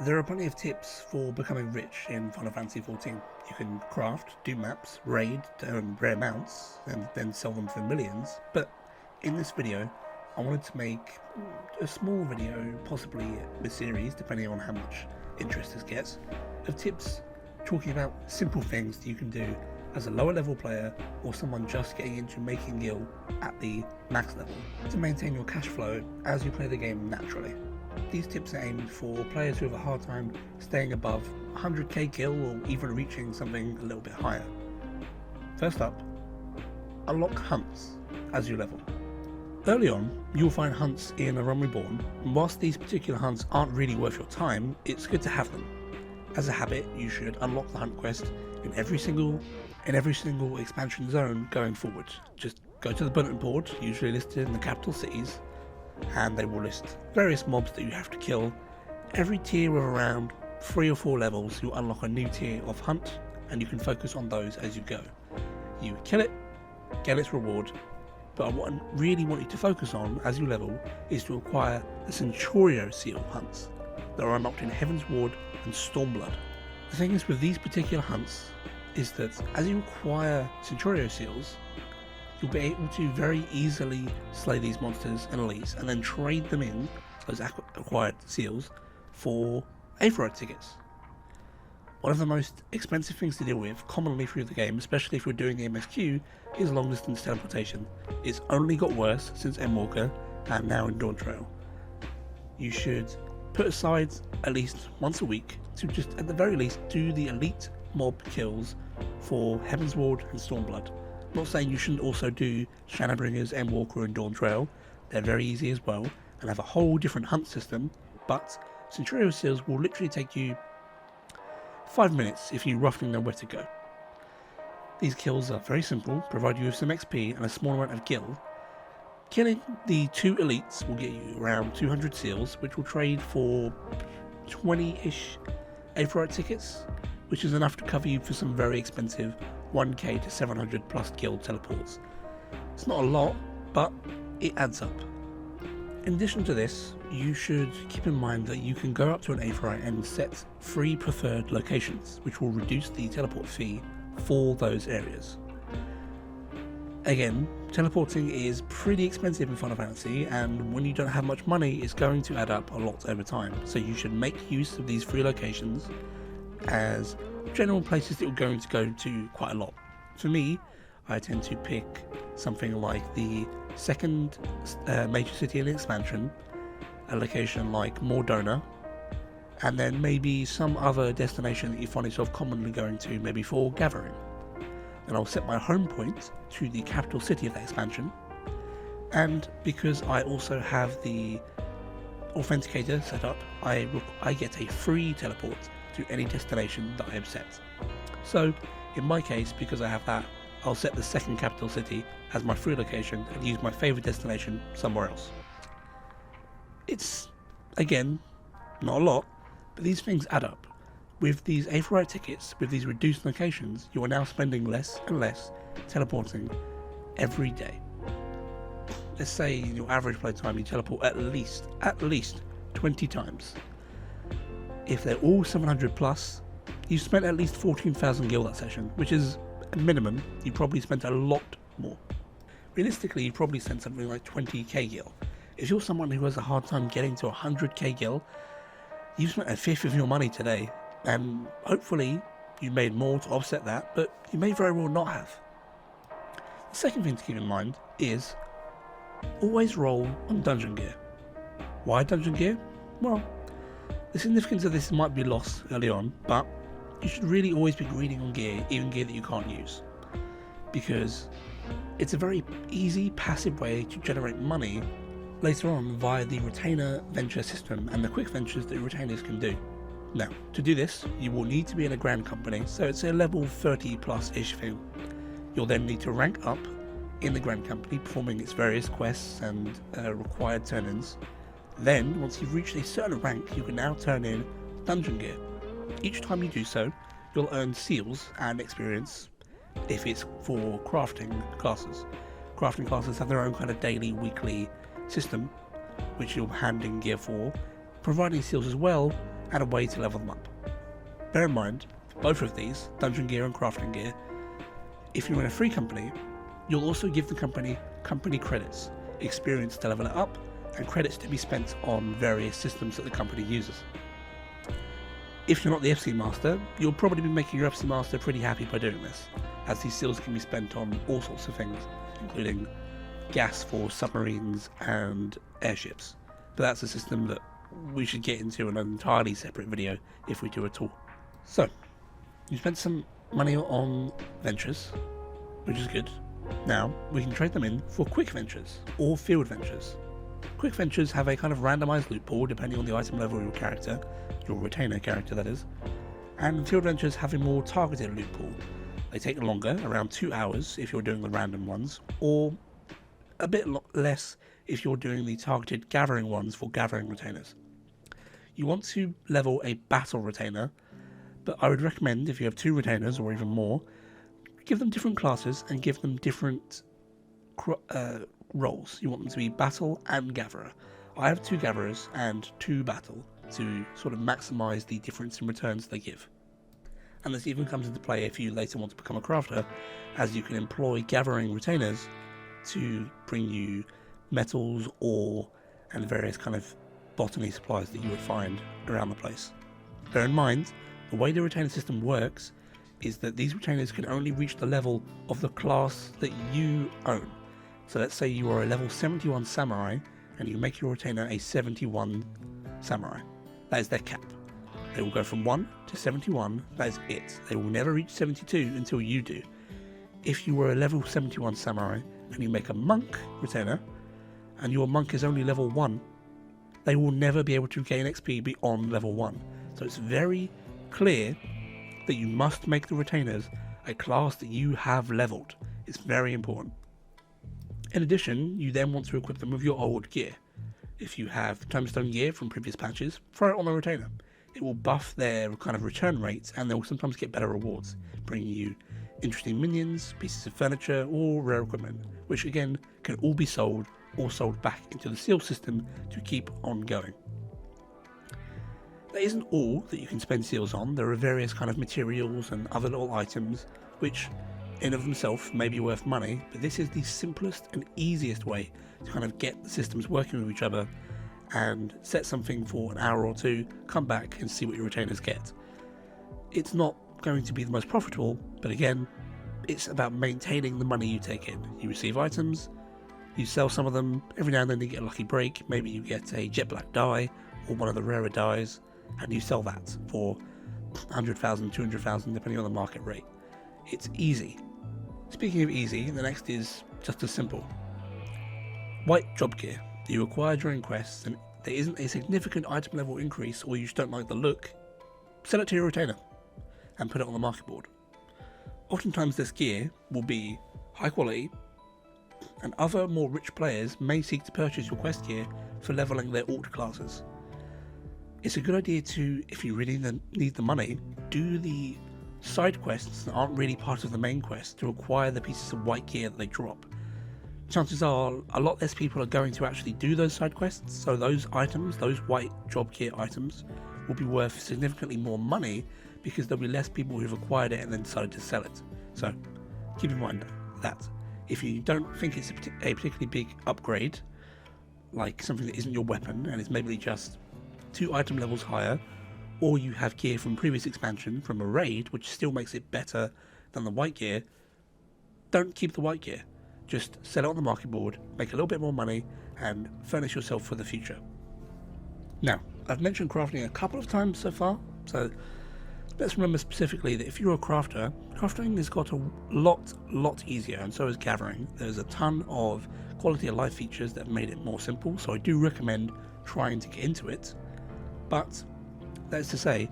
There are plenty of tips for becoming rich in Final Fantasy XIV. You can craft, do maps, raid, earn rare mounts, and then sell them for millions. But in this video, I wanted to make a small video, possibly a series, depending on how much interest this gets, of tips talking about simple things that you can do as a lower level player or someone just getting into making gil at the max level to maintain your cash flow as you play the game naturally. These tips are aimed for players who have a hard time staying above 100k gil or even reaching something a little bit higher. First up, unlock hunts as you level. Early on, you'll find hunts in A Realm Reborn, and whilst these particular hunts aren't really worth your time, it's good to have them. As a habit, you should unlock the hunt quest in every single expansion zone going forward. Just go to the bulletin board, usually listed in the capital cities, and they will list various mobs that you have to kill. Every tier of around 3 or 4 levels, you'll unlock a new tier of hunt, and you can focus on those as you go. You kill it, get its reward, but what I really want you to focus on as you level is to acquire the Centurio seal hunts that are unlocked in Heaven's Ward and Stormblood. The thing is with these particular hunts is that as you acquire Centurio seals, you'll be able to very easily slay these monsters and elites and then trade them in, those acquired seals, for FFXIV tickets. One of the most expensive things to deal with commonly through the game, especially if you're doing the MSQ, is long distance teleportation. It's only got worse since Endwalker and now in Dawntrail. You should put aside at least once a week to just at the very least do the elite mob kills for Heaven's Ward and Stormblood. I'm not saying you shouldn't also do Shadowbringers, Endwalker and Dawntrail. They're very easy as well and have a whole different hunt system, but Centurio seals will literally take you 5 minutes if you roughly know where to go. These kills are very simple, provide you with some XP and a small amount of gil. Killing the 2 elites will get you around 200 seals, which will trade for 20-ish FFXIV tickets, which is enough to cover you for some very expensive 1k to 700 plus gil teleports. It's not a lot, but it adds up. In addition to this, you should keep in mind that you can go up to an FFXIV and set 3 preferred locations, which will reduce the teleport fee for those areas. Again, teleporting is pretty expensive in Final Fantasy, and when you don't have much money, it's going to add up a lot over time. So you should make use of these 3 locations as general places that you're going to go to quite a lot. For me, I tend to pick something like the second major city in the expansion, a location like Mordona, and then maybe some other destination that you find yourself commonly going to, maybe for gathering. Then I'll set my home point to the capital city of that expansion, and because I also have the authenticator set up, I get a free teleport to any destination that I have set. So in my case, because I have that, I'll set the second capital city as my free location and use my favourite destination somewhere else. It's, again, not a lot, but these things add up. With these FFXIV tickets, with these reduced locations, you are now spending less and less teleporting every day. Let's say in your average playtime you teleport at least 20 times. If they're all 700 plus, you've spent at least 14,000 gil that session, which is a minimum. You probably spent a lot more. Realistically, you probably spent something like 20k gil. If you're someone who has a hard time getting to 100k gil, you've spent a fifth of your money today, and hopefully you made more to offset that, but you may very well not have. The second thing to keep in mind is always roll on dungeon gear. Why dungeon gear? Well, the significance of this might be lost early on, but you should really always be greedy on gear, even gear that you can't use, because it's a very easy passive way to generate money later on via the retainer venture system and the quick ventures that retainers can do. Now, to do this, you will need to be in a grand company, so it's a level 30 plus ish thing. You'll then need to rank up in the grand company, performing its various quests and required turn-ins. Then, once you've reached a certain rank, you can now turn in dungeon gear. Each time you do so, you'll earn seals and experience if it's for crafting classes. Crafting classes have their own kind of daily, weekly system, which you'll hand in gear for, providing seals as well, and a way to level them up. Bear in mind, for both of these, dungeon gear and crafting gear, if you're in a free company, you'll also give the company credits, experience to level it up, and credits to be spent on various systems that the company uses. If you're not the FC Master, you'll probably be making your FC Master pretty happy by doing this, as these seals can be spent on all sorts of things, including gas for submarines and airships. But that's a system that we should get into in an entirely separate video if we do at all. So, you spent some money on ventures, which is good. Now, we can trade them in for quick ventures, or field ventures. Quick ventures have a kind of randomised loot pool depending on the item level of your character, your retainer character that is, and field ventures have a more targeted loot pool. They take longer, around 2 hours if you're doing the random ones, or a bit less if you're doing the targeted gathering ones for gathering retainers. You want to level a battle retainer, but I would recommend, if you have 2 retainers or even more, give them different classes and give them different roles. You want them to be battle and gatherer. I have 2 gatherers and 2 battle to sort of maximise the difference in returns they give. And this even comes into play if you later want to become a crafter, as you can employ gathering retainers to bring you metals, ore, and various kind of botany supplies that you would find around the place. Bear in mind, the way the retainer system works is that these retainers can only reach the level of the class that you own. So let's say you are a level 71 samurai and you make your retainer a 71 samurai. That is their cap. They will go from 1 to 71, that is it. They will never reach 72 until you do. If you were a level 71 samurai and you make a monk retainer and your monk is only level 1, they will never be able to gain XP beyond level 1. So it's very clear that you must make the retainers a class that you have leveled. It's very important. In addition, you then want to equip them with your old gear. If you have tombstone gear from previous patches, throw it on the retainer. It will buff their kind of return rates and they will sometimes get better rewards, bringing you interesting minions, pieces of furniture or rare equipment, which again can all be sold or sold back into the seal system to keep on going. That isn't all that you can spend seals on. There are various kind of materials and other little items which in of themselves may be worth money, but this is the simplest and easiest way to kind of get the systems working with each other and set something for an hour or 2, come back and see what your retainers get. It's not going to be the most profitable, but again, it's about maintaining the money you take in. You receive items, you sell some of them, every now and then you get a lucky break, maybe you get a jet black dye or one of the rarer dyes, and you sell that for 100,000, 200,000 depending on the market rate. It's easy. Speaking of easy, the next is just as simple. White job gear that you acquire during quests and there isn't a significant item level increase or you just don't like the look, sell it to your retainer and put it on the market board. Oftentimes this gear will be high quality and other more rich players may seek to purchase your quest gear for leveling their alt classes. It's a good idea to, if you really need the money, do the side quests that aren't really part of the main quest to acquire the pieces of white gear that they drop. Chances are a lot less people are going to actually do those side quests, so those items, those white job gear items, will be worth significantly more money because there'll be less people who've acquired it and then decided to sell it. So keep in mind that. If you don't think it's a particularly big upgrade, like something that isn't your weapon and it's maybe just 2 item levels higher, or you have gear from previous expansion from a raid which still makes it better than the white gear, don't keep the white gear. Just sell it on the market board, make a little bit more money and furnish yourself for the future. Now, I've mentioned crafting a couple of times so far, so let's remember specifically that if you're a crafter, crafting has got a lot easier, and so is gathering. There's a ton of quality of life features that have made it more simple, so I do recommend trying to get into it. But that's to say,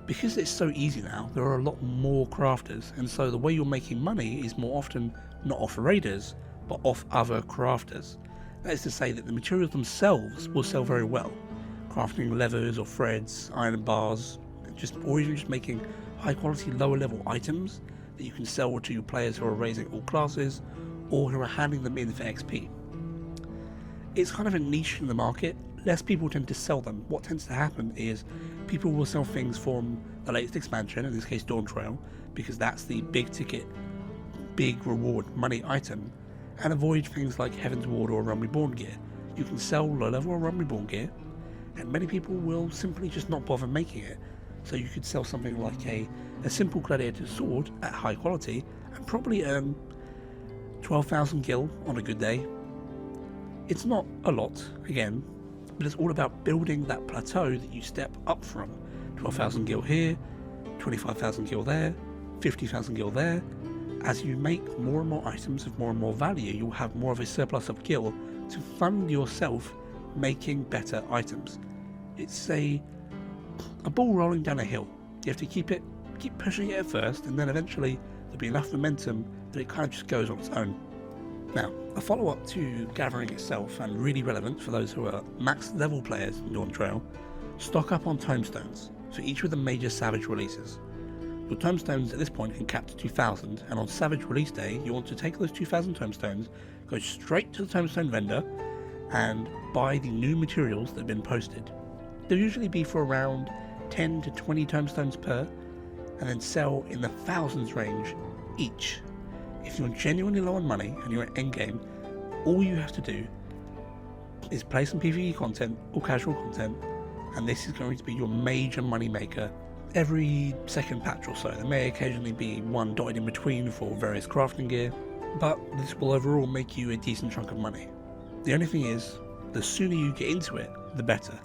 because it's so easy now, there are a lot more crafters, and so the way you're making money is more often not off raiders, but off other crafters. That is to say that the materials themselves will sell very well. Crafting levers or threads, iron bars, or even just making high quality lower level items that you can sell to players who are raising all classes or who are handing them in for XP. It's kind of a niche in the market, less people tend to sell them. What tends to happen is people will sell things from the latest expansion, in this case Dawntrail, because that's the big ticket, big reward money item, and avoid things like Heaven's Ward or Realm Reborn gear. You can sell low level or Realm Reborn gear, and many people will simply just not bother making it. So you could sell something like a simple gladiator sword at high quality and probably earn 12,000 gil on a good day. It's not a lot, again, but it's all about building that plateau that you step up from. 12,000 gil here, 25,000 gil there, 50,000 gil there. As you make more and more items of more and more value, you'll have more of a surplus of gil to fund yourself making better items. It's a ball rolling down a hill. You have to keep pushing it at first, and then eventually there'll be enough momentum that it kind of just goes on its own. Now, a follow-up to gathering itself, and really relevant for those who are max level players in Dawntrail, stock up on tomestones for each of the major Savage releases. Your tomestones at this point can cap to 2,000, and on Savage release day you want to take those 2,000 tomestones, go straight to the tombstone vendor and buy the new materials that have been posted. They'll usually be for around 10 to 20 tomestones per, and then sell in the thousands range each. If you're genuinely low on money and you're at endgame, all you have to do is play some PvE content or casual content, and this is going to be your major money maker every second patch or so. There may occasionally be one dotted in between for various crafting gear, but this will overall make you a decent chunk of money. The only thing is, the sooner you get into it, the better.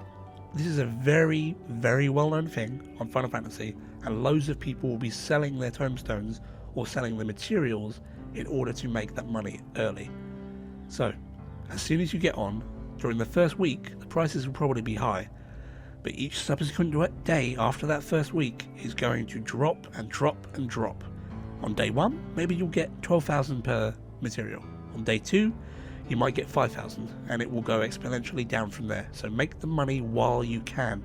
This is a very, very well-known thing on Final Fantasy, and loads of people will be selling their tomestones or selling the materials in order to make that money early. So, as soon as you get on, during the first week, the prices will probably be high, but each subsequent day after that first week is going to drop and drop and drop. On day 1, maybe you'll get 12,000 per material. On day 2, you might get 5,000, and it will go exponentially down from there, so make the money while you can.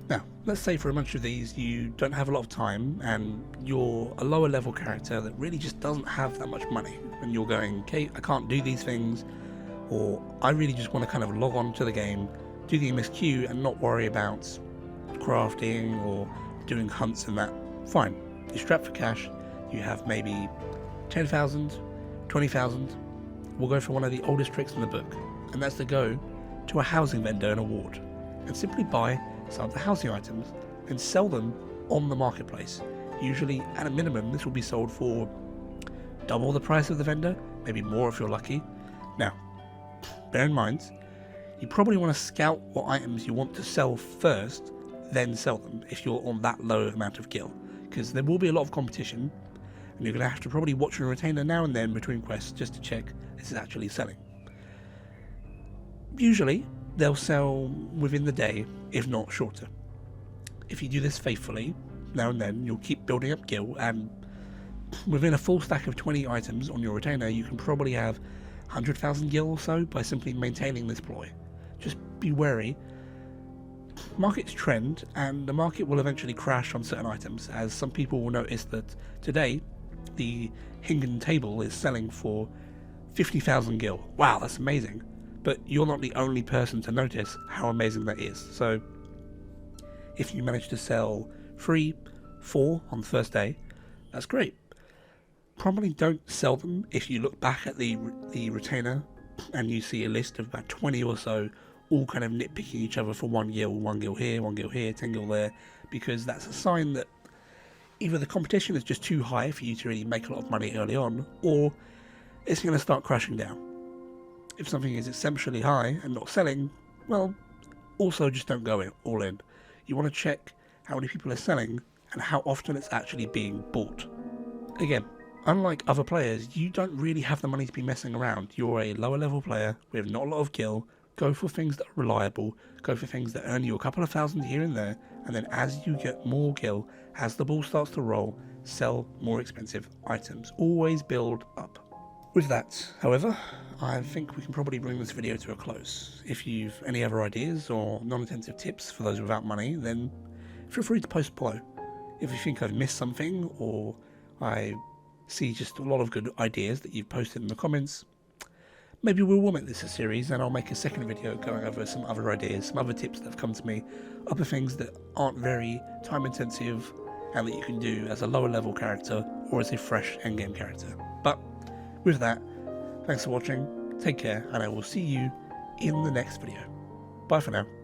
Now, let's say for a bunch of these you don't have a lot of time, and you're a lower level character that really just doesn't have that much money, and you're going, okay, I can't do these things, or I really just want to kind of log on to the game, do the MSQ and not worry about crafting or doing hunts and that. Fine, you're strapped for cash, you have maybe 10,000, 20,000, we'll go for one of the oldest tricks in the book, and that's to go to a housing vendor in a ward and simply buy some of the housing items and sell them on the marketplace. Usually, at a minimum, this will be sold for double the price of the vendor, maybe more if you're lucky. Now, bear in mind, you probably want to scout what items you want to sell first, then sell them if you're on that low amount of gil, because there will be a lot of competition, and you're going to have to probably watch your retainer now and then between quests just to check this is actually selling. Usually, they'll sell within the day, if not shorter. If you do this faithfully, now and then, you'll keep building up gil, and within a full stack of 20 items on your retainer, you can probably have 100,000 gil or so by simply maintaining this ploy. Just be wary. Markets trend, and the market will eventually crash on certain items, as some people will notice that today the Hingen table is selling for 50,000 gil. Wow, that's amazing. But you're not the only person to notice how amazing that is. So if you manage to sell 3, 4 on the first day, that's great. Probably don't sell them if you look back at the retainer and you see a list of about 20 or so all kind of nitpicking each other for 1 gil here, 1 gil here, 10 gil there, because that's a sign that either the competition is just too high for you to really make a lot of money early on, or it's going to start crashing down. If something is exceptionally high and not selling, well, also just don't go all in. You want to check how many people are selling and how often it's actually being bought. Again, unlike other players, you don't really have the money to be messing around. You're a lower level player with not a lot of gil. Go for things that are reliable, go for things that earn you a couple of thousand here and there, and then as you get more gil, as the ball starts to roll, sell more expensive items. Always build up. With that, however, I think we can probably bring this video to a close. If you've any other ideas or non-intensive tips for those without money, then feel free to post below. If you think I've missed something, or I see just a lot of good ideas that you've posted in the comments, maybe we will make this a series, and I'll make a second video going over some other ideas, some other tips that have come to me, other things that aren't very time intensive and that you can do as a lower level character or as a fresh endgame character. But with that, thanks for watching, take care, and I will see you in the next video. Bye for now.